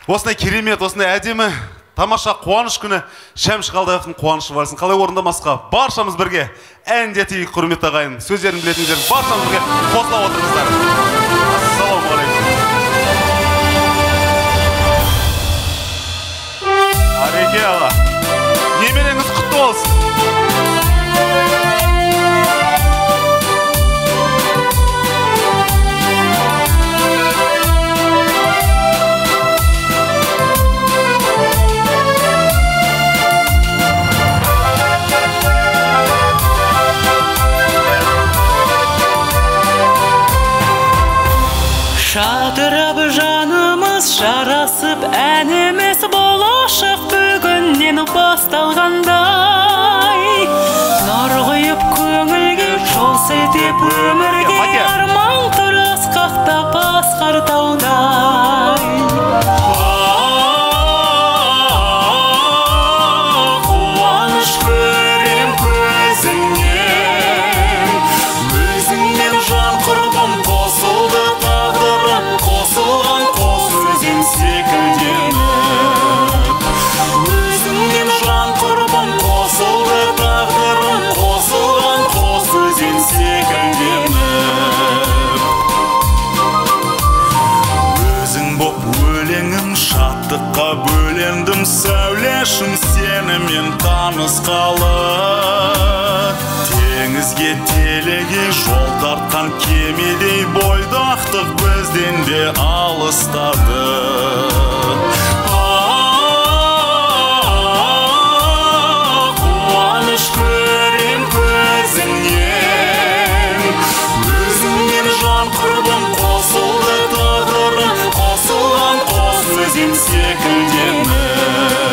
Осындай керемет, осындай әдемі, тамаша қуаныш күні Шәмші Қалдаяқовтың қуанышы барсын. Қалай орындамасқа? Баршамыз бірге ән етейік, құрметті ағайын. Сөздерін білетіндер баршамыз бірге қосыла отырыңыздар. Ассалаумағалейкум. Ареке аға. Немереңіз құтты болсын. Шатырап жанымыз жарасып әніміз болашақ бүгіннен басталғандай нұр құйып көңілге жол сілтеп өмірге арман тұр асқақтап асқар таудай қуаныш көрем көзіңнен өзіңнен жан құрбым қосылды қосылған қос өзен секілденіп өзіңнен жан құрбым қосылды тағдырым қосылған қос өзен секілденіп өзің боп өлеңім шаттыққа бөлендім сәулешім сенімен танысқалы теңізге телеге жол тартқан кемедей бойдақтық бізден де алыстады қуаныш көрем көзіңнен өзіңнен жан құрбым қосылды тағдырым қосылған қос өзен секілденіп